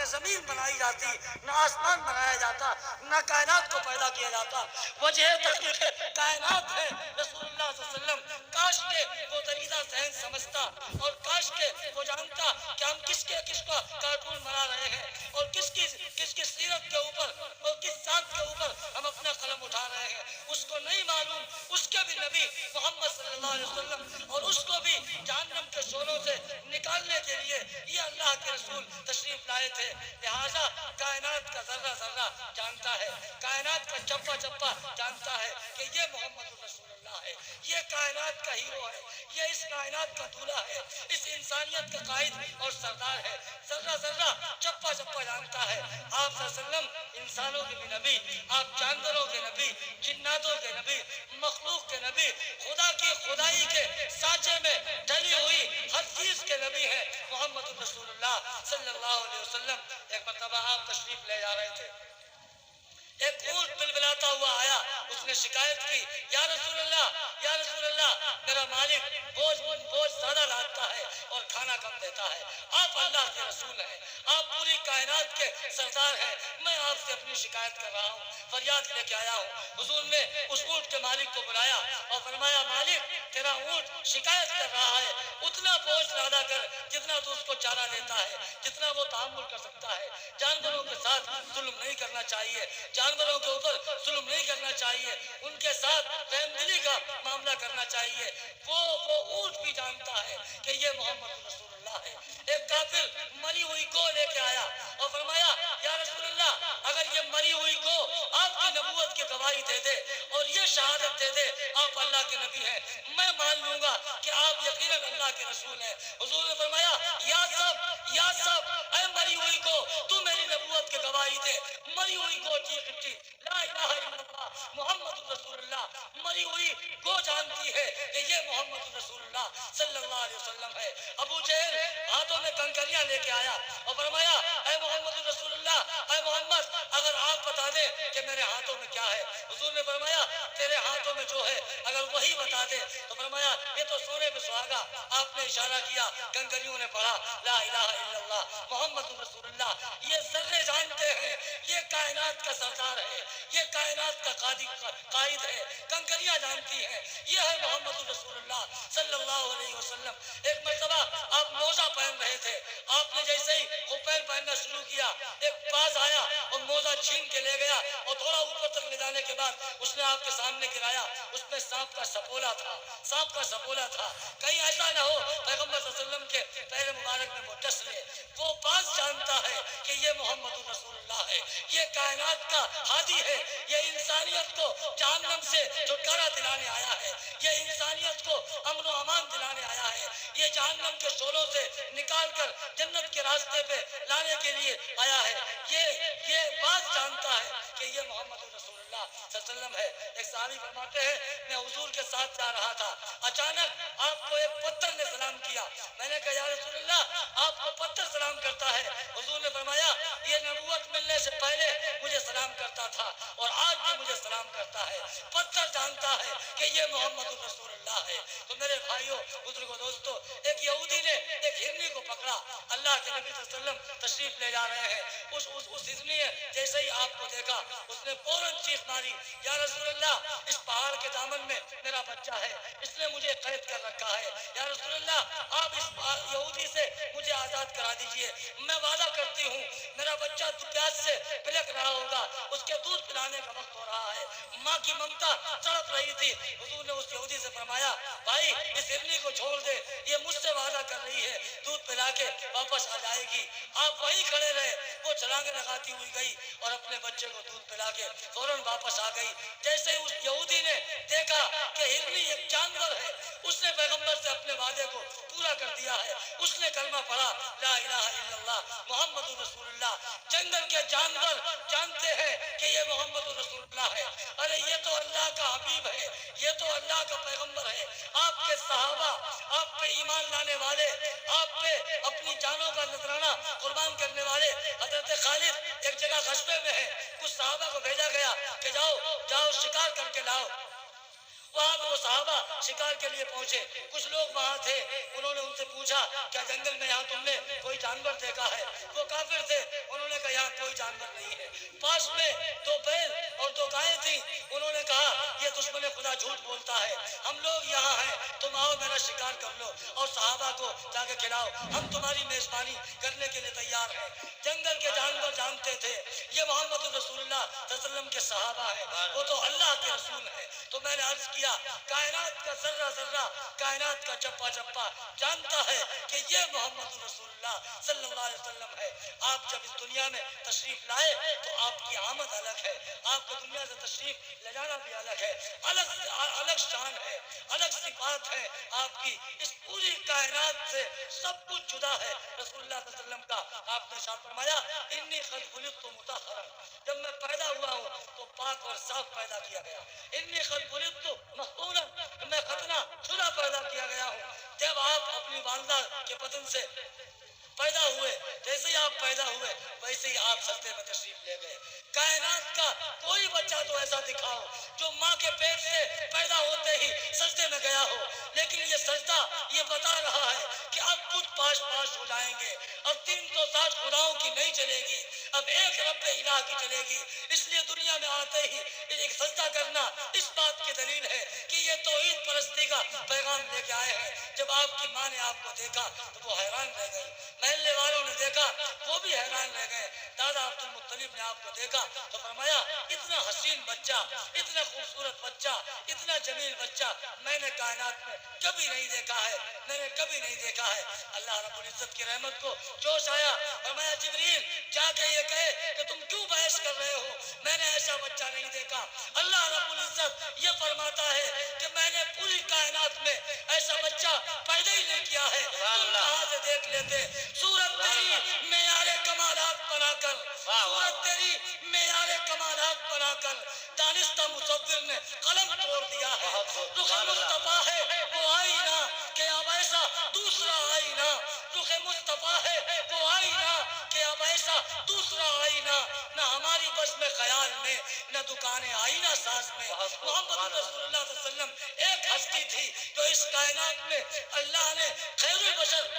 نہ زمین بنائی جاتی، نہ آسمان بنایا جاتا، نہ کائنات کو پیدا کیا جاتا۔ وجہ تخلیق کائنات ہے رسول اللہ صلی اللہ علیہ وسلم۔ کاش کہ وہ دریدہ ذہن سمجھتا اور کاش کہ وہ جانتا کہ ہم کس کا کارٹون بنا رہے ہیں اور کس کی سیرت کے اوپر اور کس ذات کے اوپر ہم اپنا قلم اٹھا رہے ہیں۔ اس کو نہیں معلوم اس کے بھی نبی محمد صلی اللہ علیہ وسلم اور اس کو بھی جہنم کے شعلوں سے نکالنے کے لیے یہ اللہ کے رسول تشریف لائے تھے۔ لہٰذا کائنات کا ذرہ ذرہ جانتا ہے، کائنات کا چپا چپا جانتا ہے کہ یہ محمد رسول اللہ ہے، یہ کائنات کا ہیرو ہے، یہ اس کائنات کا دولہا ہے، اس انسانیت کا قائد اور سردار ہے۔ ذرہ ذرہ چپا چپا جانتا ہے۔ آپ صلی اللہ علیہ وسلم انسانوں کے بھی نبی، آپ جانوروں کے نبی، جناتوں کے نبی، مخلوق کے نبی، خدا کی خدائی کے سانچے میں ڈلی ہوئی ہر چیز کے نبی ہیں محمد رسول اللہ صلی اللہ علیہ وسلم۔ ایک مرتبہ آپ تشریف لے جا رہے تھے، ایک اونٹ بلبلاتا ہوا آیا، اس نے شکایت کی، یا رسول اللہ میرا مالک بوجھ زیادہ لاتا ہے اور کھانا کم دیتا ہے۔ آپ اللہ کے رسول ہیں، آپ پوری کائنات کے سردار ہیں، میں آپ سے اپنی شکایت کر رہا ہوں، فریاد لے کے آیا ہوں۔ حضور نے اس اونٹ کے مالک کو بلایا اور فرمایا، مالک تیرا اونٹ شکایت کر رہا ہے، اتنا بوجھ لادا کر جتنا تو اس کو چارہ دیتا ہے، جتنا وہ تحمل کر سکتا ہے۔ جانوروں کے ساتھ ظلم نہیں کرنا چاہیے، جانوروں کے اوپر ظلم نہیں کرنا چاہیے، ان کے ساتھ رحم دلی کا معاملہ کرنا چاہیے۔ وہ اونٹ بھی جانتا ہے کہ یہ محمد رسول اللہ ہے۔ ایک کافر مری ہوئی گو لے کے آیا اور فرمایا، یا رسول اللہ اگر یہ مری ہوئی گو آپ کی نبوت کی گواہی دے دے اور یہ شہادت دے دے آپ اللہ کے نبی ہیں، میں مان لوں گا کہ آپ یقیناً اللہ کے رسول ہیں۔ حضور نے فرمایا، یا سب اے مری ہوئی گو تو میری نبوت کی گواہی دے۔ مری ہوئی گو چیخ اٹھی، لا الہ الا اللہ محمد رسول اللہ۔ مری ہوئی گو جانتی ہے کہ یہ محمد رسول اللہ صلی اللہ علیہ وسلم ہے۔ ابو جہل ہاتھوں میں کنکریاں لے کے آیا اور فرمایا، اے محمد رسول اللہ، اے محمد اگر آپ بتا دیں کہ میرے ہاتھوں میں کیا ہے۔ حضور نے فرمایا، تیرے ہاتھوں میں جو ہے اگر وہی بتا دے تو فرمایا یہ تو سونے پہ سہاگا۔ آپ نے اشارہ کیا، کنکریوں نے پڑھا، لا الہ الا اللہ محمد رسول اللہ۔ یہ ذرے جانتے ہیں یہ کائنات کا سردار ہے، یہ کائنات کا قائد ہے۔ کنکریاں جانتی ہیں یہ ہے محمد رسول اللہ صلی اللہ علیہ وسلم۔ ایک مرتبہ آپ موزہ پہن رہے تھے، آپ نے جیسے ہی خفین پہننا شروع کیا، ایک باز آیا اور موزہ چھین کے لے گیا اور تھوڑا اوپر تک لے جانے کے بعد اس نے آپ کے سامنے گرایا، اس میں سانپ کا سپولا تھا۔ کہیں ایسا نہ ہو پیغمبر صلی اللہ علیہ وسلم کے پیر مبارک میں وہ ڈس لے۔ وہ باز جانتا ہے کہ یہ محمد رسول اللہ ہے، یہ کائنات کا ہادی ہے، یہ انسانیت کو جہنم سے چھٹکارا دلانے آیا ہے، یہ انسانیت کو امن و امان دلانے آیا ہے، یہ جہنم کے شعلوں سے نکال کر جنت کے راستے پہ لانے کے لیے آیا ہے۔ یہ بات جانتا ہے کہ یہ محمد رسول اللہ صلی اللہ علیہ وسلم ہے۔ ایک صحابی فرماتے ہیں میں حضور کے ساتھ جا رہا تھا، اچانک آپ کو ایک پتھر نے سلام کیا۔ میں نے کہا یا رسول اللہ آپ کو پتھر سلام کرتا ہے؟ حضور نے فرمایا یہ نبوت ملنے سے پہلے مجھے سلام کرتا تھا اور آج بھی مجھے سلام کرتا ہے۔ پتھر جانتا ہے کہ یہ محمد رسول اللہ ہے۔ تو میرے بھائیوں بزرگوں دوستو، ایک یہودی نے ایک ہرنی کو پکڑا، اللہ کے نبی صلی اللہ علیہ وسلم تشریف لے جا رہے ہیں، اس ہرنی نے جیسے ہی آپ کو دیکھا اس نے فوراً چیخ ماری، یا رسول اللہ اس پہاڑ کے دامن میں میرا بچہ ہے، اس نے مجھے قید کر رکھا ہے، یا رسول اللہ آپ اس یہودی سے مجھے آزاد کرا دیجئے، میں وعدہ کرتی ہوں میرا بچہ پیاس سے بلک رہا ہوگا، اس کے دودھ پلانے کا وقت ہو رہا ہے۔ ماں کی ممتا تڑپ رہی تھی۔ حضور نے اس یہودی سے فرمایا بھائی اس ہرنی کو چھوڑ دے، یہ مجھ سے وعدہ کر رہی ہے دودھ پلا کے واپس آ جائے گی۔ آپ وہیں کھڑے رہے، وہ چھلانگیں لگاتی ہوئی گئی اور اپنے بچے کو دودھ پلا کے فوراً واپس آ گئی۔ جیسے اس یہودی نے دیکھا کہ ہرنی ایک جانور ہے، اس نے پیغمبر سے اپنے وعدے کو پورا کر دیا ہے، اس نے کلمہ پڑھا لا الہ الا اللہ محمد رسول اللہ۔ جنگل کے جانور جانتے ہیں کہ یہ محمد رسول اللہ ہے، ارے یہ تو اللہ کا حبیب ہے، یہ تو اللہ کا پیغمبر ہے۔ آپ کے صحابہ، آپ پہ ایمان لانے والے، آپ پہ اپنی جانوں کا نذرانہ قربان کرنے والے حضرت خالد ایک جگہ غزوے میں ہیں، کچھ صحابہ کو بھیجا گیا کہ جاؤ شکار کر کے لاؤ۔ وہاں پہ وہ صحابہ شکار کے لیے پہنچے، کچھ لوگ وہاں تھے، انہوں نے ان سے پوچھا کیا جنگل میں یہاں تم نے کوئی جانور دیکھا ہے؟ وہ کافر تھے، انہوں نے کہا یہاں کوئی جانور نہیں ہے۔ پاس میں دو بیل اور دو گائیں تھیں، انہوں نے کہا یہ دشمن خدا جھوٹ بولتا ہے، ہم لوگ یہاں ہیں، تم آؤ میرا شکار کر لو اور صحابہ کو جا کے کھلاؤ، ہم تمہاری میزبانی کرنے کے لیے تیار ہیں۔ جنگل کے جانور جانتے تھے یہ محمد رسول اللہ صلی اللہ علیہ وسلم کے صحابہ ہیں، وہ تو اللہ کے رسول ہیں۔ تو میں نے عرض کیا کائنات کا ذرہ ذرہ، کائنات کا چپا چپا جانتا ہے کہ یہ محمد رسول اللہ صلی اللہ علیہ وسلم ہے۔ آپ جب اس دنیا میں تشریف لائے تو آپ کی آمد الگ ہے، آپ کو دنیا سے تشریف لے جانا بھی الگ ہے، الگ شان ہے، الگ صفات ہے آپ کی، اس پوری کائنات سے سب کچھ جدا ہے رسول اللہ صلی اللہ علیہ وسلم کا۔ آپ نے ارشاد فرمایا انی قد خلقت مطہرا، جب میں پیدا ہوا ہوں تو پاک اور صاف پیدا کیا گیا۔ انی قد خلقت مطہورا، میں ختنہ کھلا پیدا کیا گیا ہوں۔ جب آپ اپنی والدہ کے بدن سے پیدا ہوئے، جیسے ہی آپ پیدا ہوئے ویسے ہی آپ سجدے میں تشریف لے گئے۔ کائنات کا کوئی بچہ تو ایسا دکھاؤ جو ماں کے پیٹ سے پیدا ہوتے ہی سجدے میں گیا ہو، لیکن یہ سجدہ یہ بتا رہا ہے کہ اب کچھ پاش پاش ہو جائیں گے، اب 360 خداؤں کی نہیں چلے گی، اب ایک رب الہ کی چلے گی۔ اس لیے دنیا میں آتے ہی ایک سجدہ کرنا اس بات کی دلیل ہے کہ یہ توحید پرستی کا پیغام لے کے آئے ہیں۔ جب آپ کی ماں نے آپ کو دیکھا تو وہ حیران رہ گئی، محلے والوں نے دیکھا وہ بھی حیران رہ گئے، دادا عبد المطلب نے آپ کو دیکھا تو فرمایا اتنا حسین بچہ، اتنا خوبصورت بچہ، اتنا جمیل بچہ میں نے کائنات میں کبھی نہیں دیکھا ہے، میں نے کبھی نہیں دیکھا ہے۔ اللہ رب العزت کی رحمت کو جوش آیا، فرمایا جبریل جا کے یہ کہے کہ تم کیوں بحث کر رہے ہو، میں نے ایسا بچہ نہیں دیکھا۔ اللہ رب العزت یہ فرماتا ہے کہ میں نے پوری کائنات میں ایسا بچہ پیدا ہی نہیں کیا ہے، تم کہاں سے دیکھ لیتے؟ سورت تیری معیار کمالات بنا کر، سورت تیری معیار کمالات بنا کر دانستہ مصور نے قلم توڑ دیا ہے۔ رخ مصطفیٰ ہے وہ آئینہ کہ اب ایسا دوسرا آئینہ، رخ مصطفیٰ ہے وہ آئینہ کہ اب ایسا دوسرا آئینہ، نہ ہماری بس میں خیال میں، نہ دکانیں آئینہ ساز میں۔ محمد رسول اللہ صلی اللہ علیہ وسلم ایک ہستی تھی جو اس کائنات میں اللہ نے خیر البشر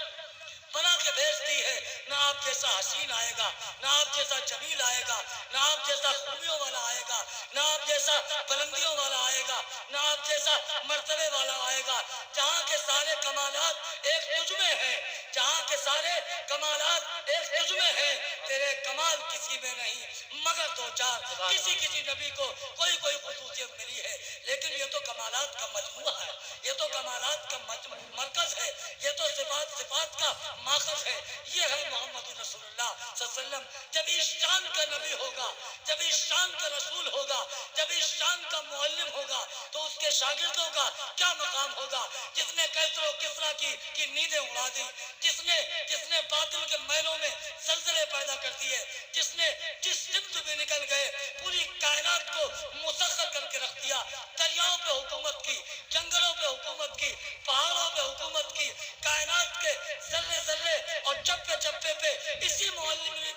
بنا کے بھیج دی ہے۔ نہ آپ جیسا حسین آئے گا، نہ آپ جیسا جمیل آئے گا، نہ آپ جیسا خوبیوں والا آئے گا، نہ آپ جیسا بلندیوں والا آئے گا، نہ آپ جیسا مرتبے والا آئے گا۔ جہاں کے سارے کمالات ایک تجھ میں ہیں، جہاں کے سارے کمالات ایک تجھ میں ہیں، تیرے کمال کسی میں نہیں مگر دو چار، کسی کسی نبی کو کوئی کوئی خصوصیت ملی ہے، لیکن یہ تو کمالات کا مجموعہ ہے، یہ تو کمالات کا مرکز ہے، یہ تو صفات کا ماخذ ہے۔ یہ ہے محمد رسول اللہ صلی اللہ علیہ وسلم۔ جب اس شان کا نبی ہوگا، جب اس شان کا رسول ہوگا، جب اس شان کا معلم ہوگا تو اس کے شاگردوں کا کیا مقام ہوگا؟ جس نے کیسر و کسریٰ کی نیندیں اڑا دی، جس نے باطل کے محلوں میں زلزلے پیدا کر دیے، جس سمت میں نکل گئے پوری کائنات کو مسخر کر کے رکھ دیا، دریاؤں پہ حکومت کی، جنگلوں پہ حکومت کی، پہاڑوں پہ حکومت کی، کائنات کے ذرے ذرے اور چپے چپے پہ اسی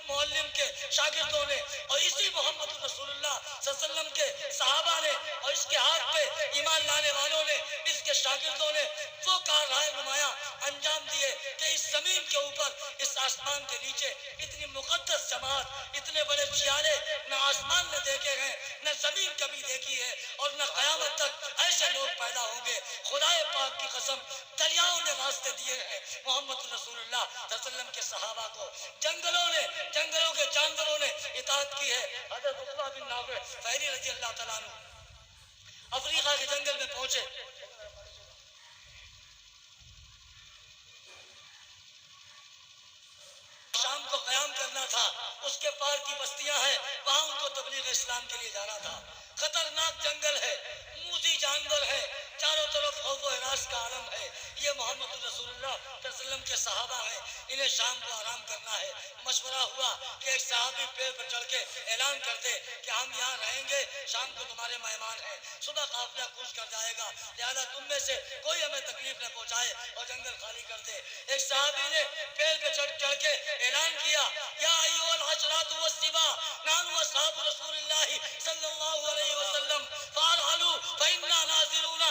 معلم کے شاگردوں نے اور اسی محمد رسول اللہ صلی اللہ علیہ وسلم کے صحابہ نے اور اس کے ہاتھ پہ ایمان لانے والوں نے، اس کے شاگردوں نے وہ کارنامے نمایاں انجام دیے کہ اس زمین کے اوپر، اس آسمان کے نیچے اتنی مقدس جماعت، اتنے بڑے چیارے نہ آسمان نے دیکھے ہیں، نہ زمین کبھی دیکھی ہے، اور نہ قیامت تک ایسے لوگ پیدا ہوں گے۔ خدائے پاک کی قسم دریاؤں نے راستے دیے ہیں محمد رسول اللہ صلی اللہ علیہ وسلم کے صحابہ کو، جنگلوں کے جانوروں نے اطاعت کی ہے۔ حضرت عقبہ بن نافع فہری رضی اللہ تعالیٰ عنہ افریقہ کے جنگل میں پہنچے، شام کو قیام کرنا تھا، اس کے پار کی بستیاں ہیں، وہاں ان کو تبلیغ اسلام کے لیے جانا تھا۔ خطرناک جنگل ہے، موذی جانور ہے، چاروں طرف خوف و ہراس کا عالم ہے۔ یہ محمد رسول اللہ صلی اللہ علیہ وسلم کے صحابہ ہیں، انہیں شام کو آرام کرنا ہے۔ مشورہ ہوا کہ ایک صحابی پیڑ پر چڑھ کے اعلان کر دے کہ ہم یہاں رہیں گے، شام کو تمہارے مہمان ہیں، صبح قافلہ کوچ کر جائے گا، لہذا تم میں سے کوئی ہمیں تکلیف نہ پہنچائے اور جنگل خالی کر دے۔ ایک صحابی نے پیڑ پہ چڑھ کے اعلان کیا یا ایھا العشرات والسبا نحن اصحاب رسول اللہ صلی اللہ علیہ وسلم فارحلوا فإنا نازلون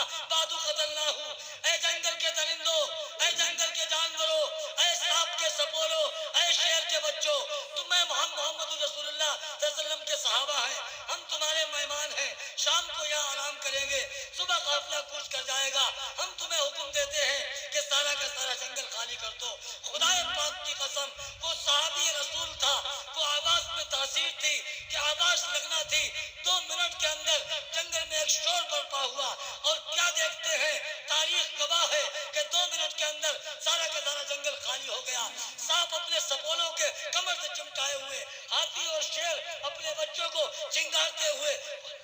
بچوں، تمہیں محمد رسول اللہ صلی اللہ علیہ وسلم کے صحابہ ہیں، ہم تمہارے مہمان ہیں، شام کو یہاں آرام کریں گے، صبح قافلہ کوچ کر جائے گا، ہم تمہیں حکم دیتے ہیں کہ سارا کا سارا جنگل خالی کر دو۔ خدا پاک کی قسم، وہ صحابی رسول تھا، وہ آواز میں تاثیر تھی کہ آواز لگنا تھی، 2 منٹ کے اندر جنگل میں ایک شور برپا ہوا، اور کیا دیکھتے ہیں، تاریخ گواہ ہے کہ 2 منٹ کے اندر سارا کا سارا جنگل خالی ہو گیا۔ سانپ اپنے سپولوں کے کمر سے چمٹائے ہوئے، ہاتھی اور شیر اپنے بچوں کو چنگارتے ہوئے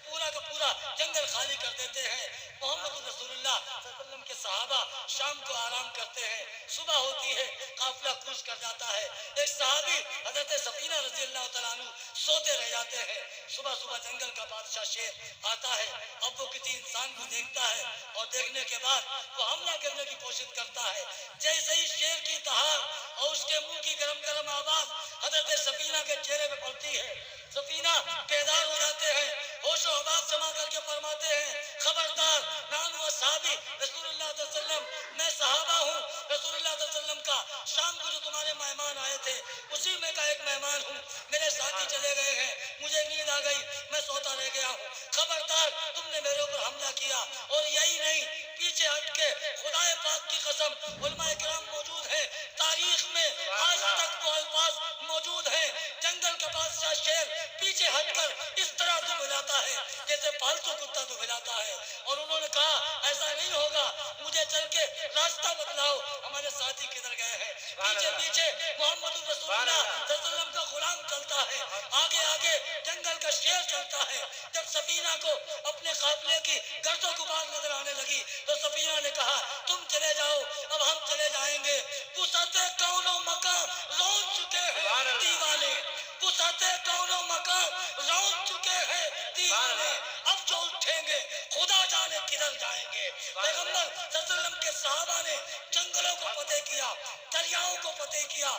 پورا کا پورا جنگل خالی کر دیتے ہیں۔ محمد رسول اللہ صلی اللہ علیہ وسلم کے صحابہ شام کو آرام کرتے ہیں، صبح ہوتی ہے قافلہ کوچ کر جاتا ہے، ایک صحابی حضرت سفینہ رضی اللہ تعالیٰ عنہ سوتے رہ جاتے ہیں۔ صبح صبح جنگل کا بادشاہ شیر آتا ہے، اب وہ کسی انسان کو دیکھتا ہے اور دیکھنے کے بعد وہ حملہ کرنے کی کوشش کرتا ہے، جیسے ہی شیر کی دہاڑ اور اس کے منہ کی گرم گرم آواز حضرت سفینہ کے چہرے پہ پڑتی ہے، سفینہ بیدار ہو جاتے ہیں، ہوش و حواس جمع کر کے فرماتے ہیں، خبردار نام و صحابی رسول اللہ صلی اللہ علیہ وسلم، میں صحابہ ہوں رسول اللہ صلی اللہ علیہ وسلم کا، شام کو جو تمہارے مہمان آئے تھے اسی میں کا ایک مہمان ہوں، میرے ساتھی چلے گئے ہیں، مجھے نیند آ گئی، میں سوتا رہ گیا ہوں، خبردار تم نے میرے اوپر حملہ کیا، اور یہی نہیں پیچھے ہٹ کے خدا پاک کی قسم علماء کرام موجود ہیں، تاریخ میں آج تک وہ الفاظ موجود ہیں، جنگل کا بادشاہ شیر پیچھے ہٹ کر اس طرح تو ملاتا ہے جیسے پالتو کتا تو ملاتا ہے، اور انہوں نے کہا ایسا نہیں ہوگا، مجھے چل کے راستہ بتلاؤ، ہمارے ساتھی کدھر گئے ہیں؟ پیچھے پیچھے محمد رسول اللہ صلی اللہ علیہ وسلم کا غلام چلتا ہے، آگے آگے جنگل کا شیر چلتا ہے۔ جب سفینہ کو اپنے قافلے کی گرد و غبار نظر آنے لگی تو سفینہ نے کہا تم چلے جاؤ، اب ہم چلے جائیں گے، وسعتِ کون و مکان رون چکے ہیں دیوانے، وسعتِ کون و مکان رون چکے ہیں دیوانے، اب جو اٹھیں گے خدا جانے کدھر جائیں گے۔ پیغمبر صلی اللہ علیہ وسلم کے صحابہ نے جنگلوں کو فتح کیا، دریاؤں کو فتح کیا،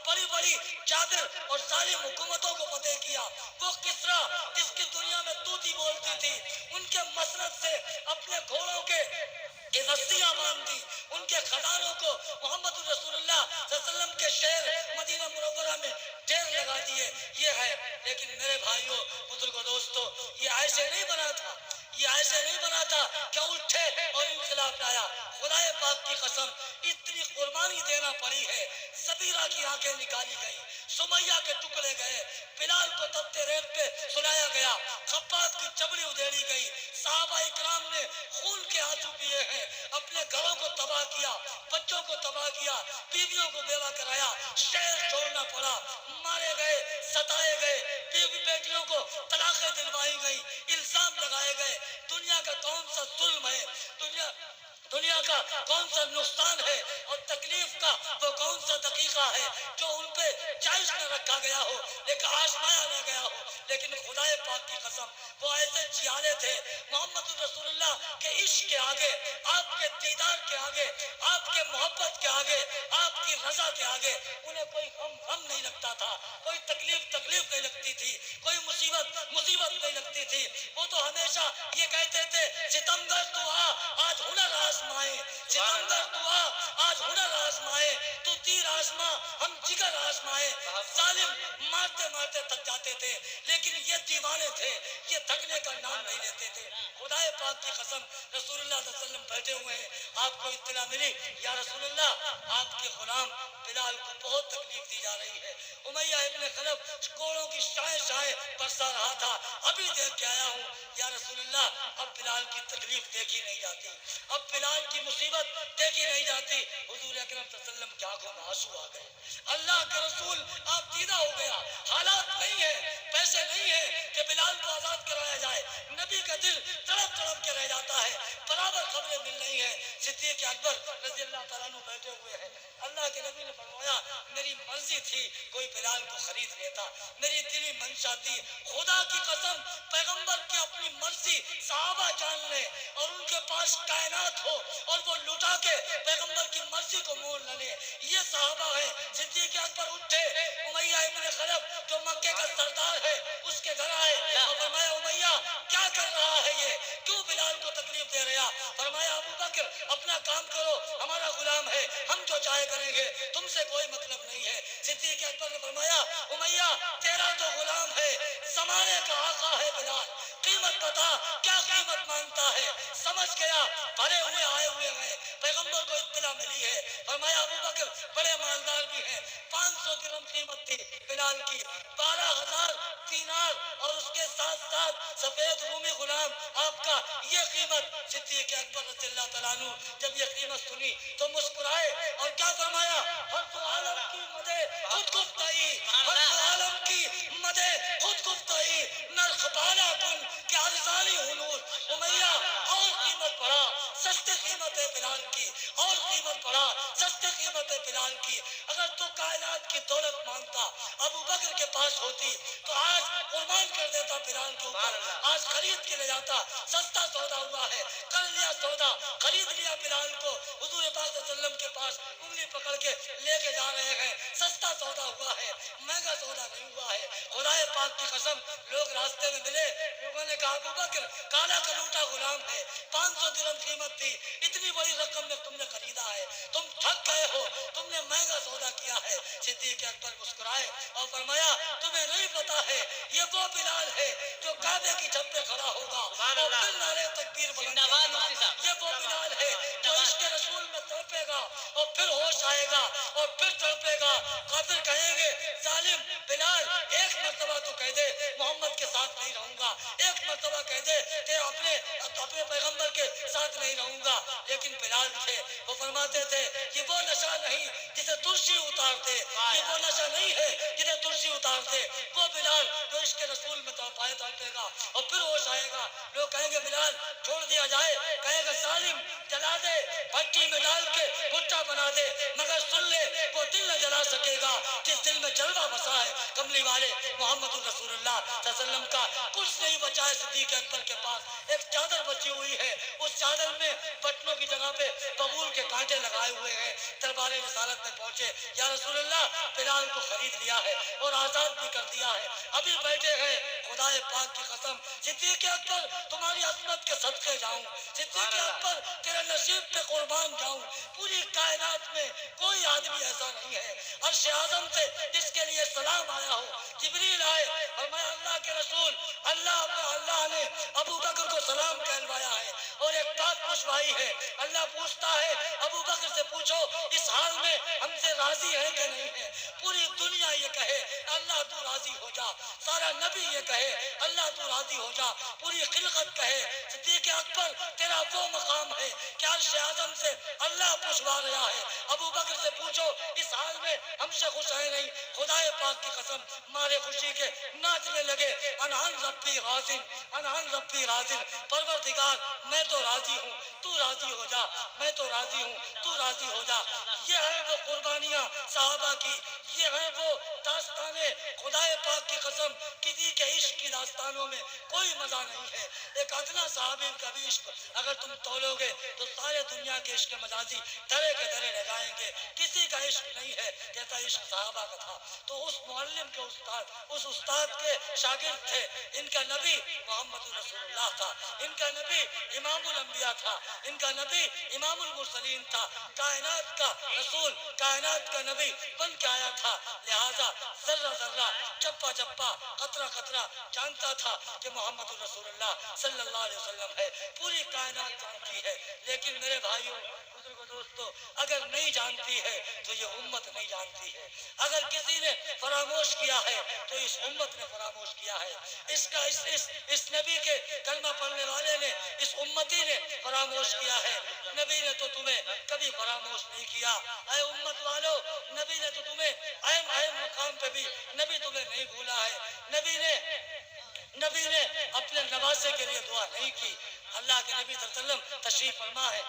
بڑی بڑی جابر اور ظالم حکومتوں کو فتح کیا۔ وہ کسریٰ جس کی دنیا میں طوطی بولتی تھی، ان کے مسند سے اپنے گھوڑوں کے رسیاں باندھ دی، ان کے خزانوں کو محمد رسول اللہ صلی اللہ علیہ وسلم کے شہر مدینہ منورہ میں ڈیر لگا دیے۔ یہ ہے، لیکن میرے بھائیوں بزرگوں دوستو، یہ ایسے نہیں بنا تھا، یہ ایسے نہیں بنا تھا کہ اٹھے اور انقلاب لایا۔ خدا پاک کی قسم اتنی قربانی دینا پڑی ہے، سبیرہ کی آنکھیں نکالی گئی، سمیہ کے ٹکڑے گئے، بلال کو تپتے ریت پہ سلایا گیا، خباب کی چمڑی ادھیڑی گئی، صحابہ اکرام نے خون کے آنسو پیے ہیں، اپنے گھروں کو تباہ کیا، بچوں کو تباہ کیا، بیویوں کو بیوہ کرایا، شہر چھوڑنا پڑا، مارے گئے، ستائے گئے، بیوی بیٹیوں کو طلاقیں دلوائی گئی، الزام لگائے گئے۔ دنیا کا کون سا ظلم ہے، دنیا کا کون سا نقصان ہے اور تکلیف کا وہ کون سا دقیقہ ہے جو ان پہ جائز نہ رکھا گیا ہو، لیکن آزمایا نہ گیا ہو۔ لیکن خدا پاک کی قسم وہ ایسے جیالے تھے، محمد رسول اللہ کے عشق کے آگے، آپ کے دیدار کے آگے، آپ کے محبت کے آگے، آپ کی رضا کے آگے انہیں کوئی غم نہیں لگتا تھا، کوئی تکلیف نہیں لگتی تھی، کوئی مصیبت نہیں لگتی تھی۔ وہ تو ہمیشہ یہ کہتے تھے ستمگر تو آج ہنر آزمائے، ستمگر تو آج ہنر آزمائے، تو تیر آزما ہم جگر آزمائے۔ ظالم مارتے مارتے تھک جاتے تھے، لیکن یہ دیوانے تھے، یہ تھکنے کا نام نہیں لیتے تھے۔ خدا پاک کی قسم رسول اللہ صلی اللہ علیہ وسلم بیٹھے ہوئے ہیں، آپ کو اطلاع ملی یا رسول اللہ آپ کے غلام بلال کو بہت تکلیف دی جا رہی ہے، امیہ ابن خلف کوڑوں کی شائیں برسا رہا تھا، ابھی دیکھ کے آیا ہوں یا رسول اللہ اب بلال کی تکلیف دیکھی نہیں جاتی، اب بلال کی مصیبت دیکھی نہیں جاتی۔ حضور اکرم صلی اللہ علیہ وسلم کی آنکھوں میں آنسو آ گئے، اللہ کا رسول آپ دیدہ ہو گیا، حالات نہیں ہے، پیسے نہیں ہے کہ بلال کو آزاد کرایا جائے، نبی کا دل تڑپ تڑپ کے رہ جاتا ہے، برابر خبریں مل رہی ہیں۔ صدیق اکبر رضی اللہ تعالیٰ عنہ بیٹھے ہوئے ہیں، اللہ کے نبی نے فرمایا میری مرضی تھی کوئی بلال کو خرید لیتا، میری دلی منشا تھی، خدا کی قسم پیغمبر کی اپنی مرضی صحابہ جان لیں اور ان کے پاس کائنات ہو اور وہ لٹا کے پیغمبر کی مرضی کو مول نہ لیں، یہ صحابہ ہیں۔ صدیق اکبر اٹھے، امیہ ابن خلف جو مکے کا سردار ہے اس کے گھر آئے اور فرمایا امیہ کیا کر رہا ہے یہ، کیوں بلال کو تکلیف دے رہا؟ فرمایا ابو بکر اپنا کام کرو، ہمارا غلام ہے، ہم جو چاہے کریں گے، تم سے کوئی مطلب نہیں ہے۔ صدیق اکبر نے فرمایا امیہ تیرا تو غلام ہے، زمانے کا آقا ہے بلال، قیمت بتا کیا قیمت مانگتا ہے؟ سمجھ گیا بھرے ہوئے آئے ہوئے ہیں، پیغمبر کو اطلاع ملی ہے، فرمایا ابو بکر بڑے مالدار بھی ہیں، 500 درہم قیمت تھی بلال کی، 12,000 دینار اور اس کے ساتھ ساتھ سفید رومی غلام آپ کا، یہ قیمت۔ صدیق اکبر رضی اللہ تعالیٰ عنہ جب یہ قیمت سنی تو مسکرائے اور کیا فرمایا؟ ہر تو عالم کی مدح خود گفتائی، ہر تو عالم کی مدح خود گفتائی، نرخ بالا کن کہ ارزانی ہنور امیہ، اور قیمت بڑھا سستے قیمت ہے بلال کی، اور قیمت بڑھا سستے قیمت ہے بلال کی۔ اگر تو کائنات کی دولت مانگتا ابو بکر کے پاس ہوتی تو آج قربان کر دیتا بلال کے اوپر، آج خرید کے لے جاتا، سستا سودا ہوا ہے، کر لیا سودا، خرید لیا بلال کو، حضور پاک صلی اللہ علیہ وسلم کے پاس انگلی پکڑ کے لے کے جا رہے ہیں، سستا سودا ہوا ہے، مہنگا سودا نہیں ہوا ہے۔ خدائے پاک کی قسم، لوگ راستے میں ملے، لوگوں نے کہا ابو بکر کالا کلوٹا غلام ہے، 500 درہم قیمت تھی، اتنی بڑی رقم میں تم نے خریدا ہے، تم ٹھگ گئے ہو، تم نے مہنگا سودا کیا ہے۔ صدیق اکبر مسکرائے اور فرمایا تمہیں نہیں پتا ہے یہ وہ بلال ہے جو کعبے کی چھت پہ کھڑا ہوگا اور پھر نعرے تکبیر بلند کرے گا، یہ وہ بلال ہے جو عشق رسول میں تڑپے گا اور پھر ہوش آئے گا اور پھر تڑپے گا، کافر کہیں گے ظالم بلال ایک مرتبہ تو کہہ دے محمد کے ساتھ نہیں رہوں گا، ایک مرتبہ کہہ دے کہ اپنے پیغمبر کے ساتھ نہیں رہوں گا، لیکن بلال تھے وہ فرماتے تھے یہ وہ نشہ نہیں جسے ترشی اتار دے، یہ وہ نشہ نہیں ہے جسے ترشی اتار دے، وہ بلال جو عشق رسول میں تڑپے گا اور پھر ہوش آئے گا۔ لوگ کہیں گے بلال چھوڑ دیا جائے، کہے گا ظالم جلا دے، بھٹی میں ڈال کے بھٹا بنا دے، مگر سن لے وہ دل نہ جلا سکے گا جس دل میں جلوہ بسا ہے کملی والے محمد رسول اللہ صلی اللہ علیہ وسلم کا۔ کچھ نہیں بچا ہے صدیق اکبر کے پاس، ایک چادر بچی ہوئی ہے، اس چادر میں بٹنوں کی جگہ پہ ببول کے کانٹے لگائے ہوئے ہیں۔ دربار رسالت میں پہنچے، یا رسول اللہ بلال کو خرید لیا ہے اور آزاد بھی کر دیا ہے، ابھی بیٹھے ہیں، خدائے پاک کی قسم صدیق اکبر تمہاری عظمت کے صدقے جاؤں، صدیق اکبر تیرے نصیب پہ قربان جاؤں، پوری کائنات میں کوئی آدمی ایسا نہیں ہے عرش اعظم سے جس کے لیے سلام آیا ہو۔ جبریل آئے اور میں اللہ کے رسول اللہ نے ابو بکر کو سلام کہلوایا ہے اور ایک بات پوچھوائی ہے، اللہ پوچھتا ہے ابو بکر سے پوچھو اس حال میں ہم سے راضی ہے کہ نہیں ہے؟ پوری دنیا یہ کہے اللہ تو راضی ہو جا، سارا نبی یہ کہے اللہ تو راضی ہو جا، پوری خلقت کہے صدیق اکبر تیرا وہ مقام ہے کہ عرش اعظم سے اللہ پوچھوا رہا ہے، ابو بکر سے پوچھو اس حال میں ہم سے خوش ہے نہیں؟ خدائے پاک کی قسم مارے خوشی کے ناچنے لگے، انہن ربی راضٍ، انہن ربی راضٍ، پروردگار میں تو راضی ہوں تو راضی ہو جا، میں تو راضی ہوں تو راضی ہو جا۔ یہ ہے وہ قربانیاں صحابہ کی، یہ ہے وہ داستانیں، خدائے پاک کی قسم کسی کے عشق کی داستانوں میں کوئی مزہ نہیں ہے۔ ایک ادنا صحابی کا بھی عشق اگر تم تولو گے تو سارے دنیا کے عشق مجازی درے کے درے لگائیں گے، کسی کا عشق نہیں ہے جیسا عشق صحابہ کا تھا۔ تو اس معلم کے استاد، اس استاد کے شاگرد تھے، ان کا نبی محمد رسول اللہ تھا، ان کا نبی امام الانبیاء تھا، ان کا نبی امام المرسلین تھا، کائنات کا رسول، کائنات کا نبی بن کے آیا تھا، لہٰذا ذرہ ذرہ چپا چپا قطرہ قطرہ جانتا تھا کہ محمد رسول اللہ صلی اللہ علیہ وسلم ہے، پوری کائنات جانتی ہے، لیکن میرے بھائیوں بزرگوں دوستو اگر نہیں جانتی ہے تو یہ امت نہیں جانتی ہے، اگر کسی نے فراموش کیا ہے تو اس امت نے فراموش کیا ہے، اس نبی کے کلمہ پڑھنے والے نے، اس امتی نے فراموش کیا ہے۔ نبی نے تو تمہیں کبھی فراموش نہیں کیا، اے امت والو، نبی نے تو تمہیں اہم مقام پہ بھی نبی تمہیں نہیں بھولا ہے، نبی نے اپنے نواسے کے لیے دعا نہیں کی۔ اللہ کے نبی صلی اللہ علیہ وسلم تشریف فرما ہے،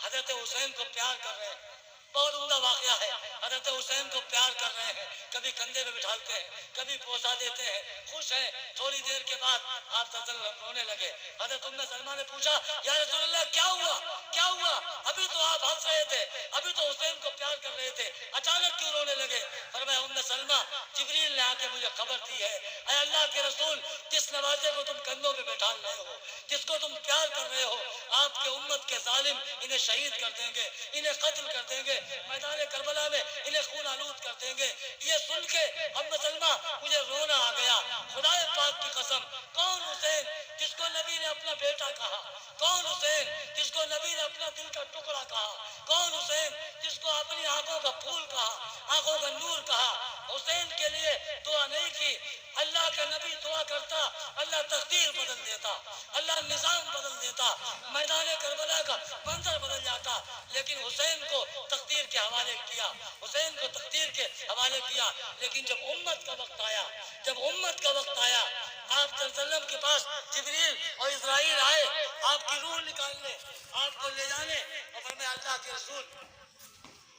حضرت حسین کو پیار کر رہے ہیں، بہت عمدہ واقعہ ہے، حضرت حسین کو پیار کر رہے ہیں، کبھی کندھے پہ بٹھاتے ہیں، کبھی پوسا دیتے ہیں، خوش ہیں۔ تھوڑی دیر کے بعد آپ صلی اللہ علیہ وسلم رونے لگے، حضرت ام سلمہ نے پوچھا یا رسول اللہ کیا ہوا، کیا ہوا؟ ابھی تو آپ ہنس رہے تھے، ابھی تو حسین کو پیار کر رہے تھے، اچانک کیوں رونے لگے؟ فرمایا ام سلمہ جبریل نے آ کے مجھے خبر دی ہے، اے اللہ کے رسول، جس نوازے کو تم کندھوں پہ بیٹھا رہے ہو، جس کو تم پیار کر رہے ہو، آپ کے امت کے ظالم انہیں شہید کر دیں گے، انہیں قتل کر دیں گے، میدان کربلا میں انہیں خون آلود کر دیں گے۔ یہ سن کے ام سلمہ مجھے رونا آ گیا. خدا پاک کی قسم, کون حسین جس کو نبی نے اپنا بیٹا کہا؟ کون حسین جس کو نبی نے اپنا دل کا ٹکڑا کہا؟ کون حسین جس کو اپنی آنکھوں کا پھول کہا, آنکھوں کا نور کہا؟ حسین کے لیے دعا نہیں کی. اللہ کا نبی دعا کرتا, اللہ تقدیر بدل دیتا, اللہ نظام بدل دیتا, میدان کربلا کا منظر بدل جاتا. لیکن حسین کو تقدیر کے حوالے کیا, حسین کو تقدیر کے حوالے کیا. لیکن جب امت کا وقت آیا, جب امت کا وقت آیا, آپ صلی اللہ علیہ وسلم کے پاس جبریل اور اسرائیل آئے آپ کی روح نکالنے, آپ کو لے جانے, اور فرمایا اللہ کے رسول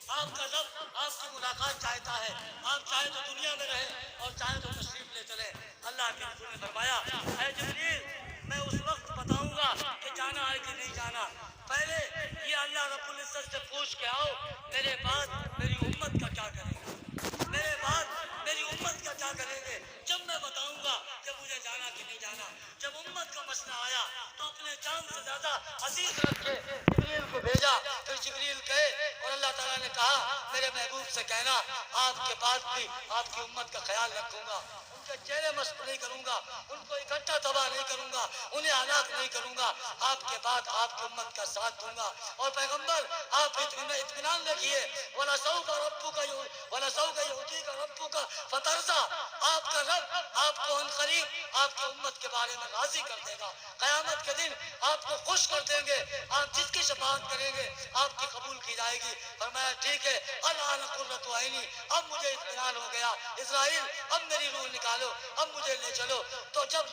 آپ کا رب آپ کی ملاقات چاہتا ہے, آپ چاہے تو دنیا میں رہیں اور چاہے تو تشریف لے چلیں. اللہ کے رسول نے فرمایا اے جبریل میں اس وقت بتاؤں گا کہ جانا ہے کہ نہیں جانا, پہلے یہ اللہ رب العزت سے پوچھ کے آؤ میرے بعد میری امت کا کیا کرے گا, میرے بعد میری امت کا کیا کریں گے, جب میں بتاؤں گا کہ مجھے جانا کہ نہیں جانا. جب امت کا مسئلہ آیا تو اپنے جان سے زیادہ عزیز رکھ کے جبریل کو بھیجا. پھر جبریل گئے اور اللہ تعالیٰ نے کہا میرے محبوب سے کہنا آپ کے بعد بھی آپ کی امت کا خیال رکھوں گا, ان کے چہرے مسخ نہیں کروں گا, ان کو اکٹھا تباہ نہیں کروں گا, انہیں ہلاک نہیں کروں گا, آپ کے بعد آپ کی امت کا ساتھ دوں گا. اور پیغمبر آپ اطمینان رکھیے وَلَسَوْفَ يُعْطِيكَ رَبُّكَ فَتَرْضَىٰ, آپ کا رب آپ کو ان قریب آپ کی امت کے بارے میں راضی کر دے گا. قیامت کے دن آپ کو خوش کر دیں گے, آپ جس کی شفاعت کریں گے آپ کی قبول کی جائے گی. فرمایا ٹھیک ہے, الآن قرۃ عینی, اب مجھے اطمینان ہو گیا. اسرائیل اب میری روح نکالو, اب مجھے لے چلو. تو جب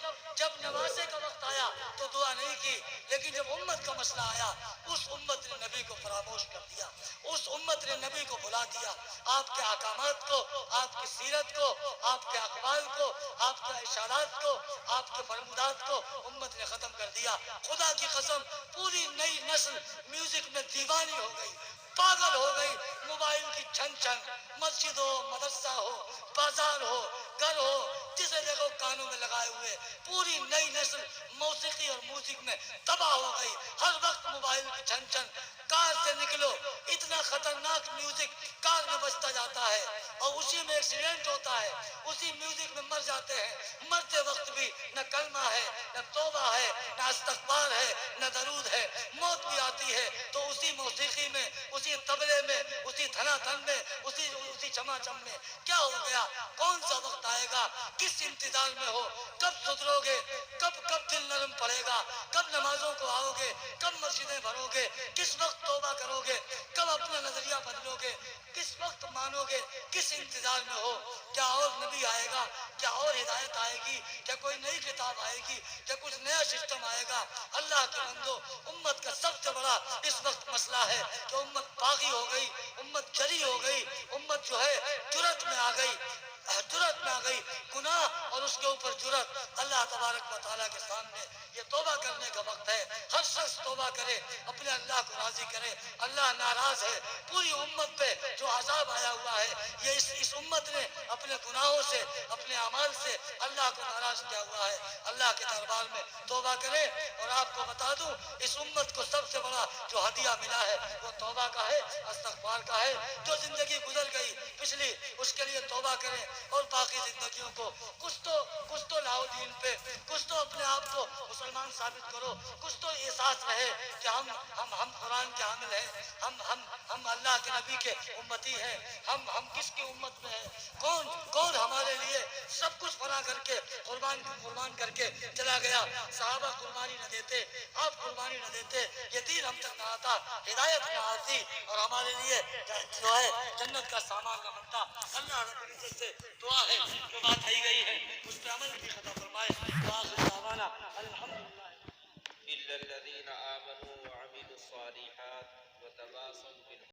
نوازے کا وقت آیا تو دعا نہیں کی, لیکن جب امت کا مسئلہ آیا اس امت نے نبی کو فراموش کر دیا, اس امت نے نبی کو بھلا دیا. آپ کے احکامات کو, آپ کی سیرت کو, آپ کے اقوال کو, آپ کے اشارات کو, آپ کے فرمودات کو امت نے ختم کر دیا. خدا کی قسم پوری نئی نسل میوزک میں دیوانی ہو گئی, پاگل ہو گئی. موبائل کی چھن چھن, مسجد ہو, مدرسہ ہو, بازار ہو, گھر ہو, جسے دیکھو کانوں میں لگائے ہوئے. پوری نئی نسل موسیقی اور میوزک میں تباہ ہو گئی. ہر وقت موبائل کی چھن چھن, کار سے نکلو اتنا خطرناک میوزک کار میں بجتا جاتا ہے اور اسی میں ایکسیڈنٹ ہوتا ہے, اسی میوزک میں مر جاتے ہیں. مرتے وقت بھی نہ کلمہ ہے, نہ توبہ ہے, نہ استغفار ہے, نہ درود ہے. موت بھی آتی ہے تو اسی موسیقی میں, اسی طبلے میں, اسی دھنا دھن میں, اسی چما چم میں. کیا ہو گیا, کون سا وقت آئے گا, کس انتظار میں ہو, کب سدھرو گے, کب دل نرم پڑے گا, کب نمازوں کو آؤ گے, کب مسجدیں بھرو گے, کس وقت توبہ کرو گے, کب اپنا نظریہ بدلو گے, کس وقت مانو گے, کس انتظار میں ہو. کیا اور نبی آئے گا, کیا اور ہدایت آئے گی, کیا کوئی نئی کتاب آئے گی, کیا کچھ نیا سسٹم آئے گا. اللہ کے بندو امت کا سب سے بڑا اس وقت مسئلہ ہے کہ امت باغی ہو گئی, امت جری ہو گئی, امت جو ہے جرت میں آ گئی, جرت میں آ گئی. گناہ اور اس کے اوپر جرت. اللہ تبارک و تعالیٰ کے سامنے یہ توبہ کرنے کا وقت ہے. ہر شخص توبہ کرے, اپنے اللہ کو راضی کرے. اللہ ناراض ہے پوری امت پہ جو عذاب آیا ہوا ہے, یہ اس امت نے اپنے گناہوں سے, اپنے اعمال سے اللہ کو ناراض کیا ہوا ہے. اللہ کے دربار میں توبہ کرے. اور آپ کو بتا دوں اس امت کو سب سے بڑا جو ہدیہ ملا ہے وہ توبہ کا ہے, استغفار کا ہے. جو زندگی گزر گئی پچھلی اس کے لیے توبہ کریں, اور باقی زندگیوں کو کچھ تو لاؤ دین پہ, کچھ تو اپنے آپ کو مسلمان ثابت کرو, کچھ تو احساس رہے کہ ہم قرآن کے حامل ہیں, ہم اللہ کے نبی کے امتی ہیں. ہم کس کی امت میں ہیں, کون ہمارے لیے سب کچھ فنا کر کے قربان کر کے چلا گیا. صحابہ قربانی نہ دیتے, آپ قربانی نہ دیتے, یہ دین ہم تک نہ آتا, ہدایت نہ آتی, اور ہمارے لیے جو ہے جنت کا سامان نہ بنتا. اللہ رب العزت سے دعا ہے جو بات کہی گئی ہے اس پہ عمل کی عطا فرمائے. وآخر دعوانا الحمدللہ. إلا الذين آمنوا وعملوا الصالحات وتواصوا بالحق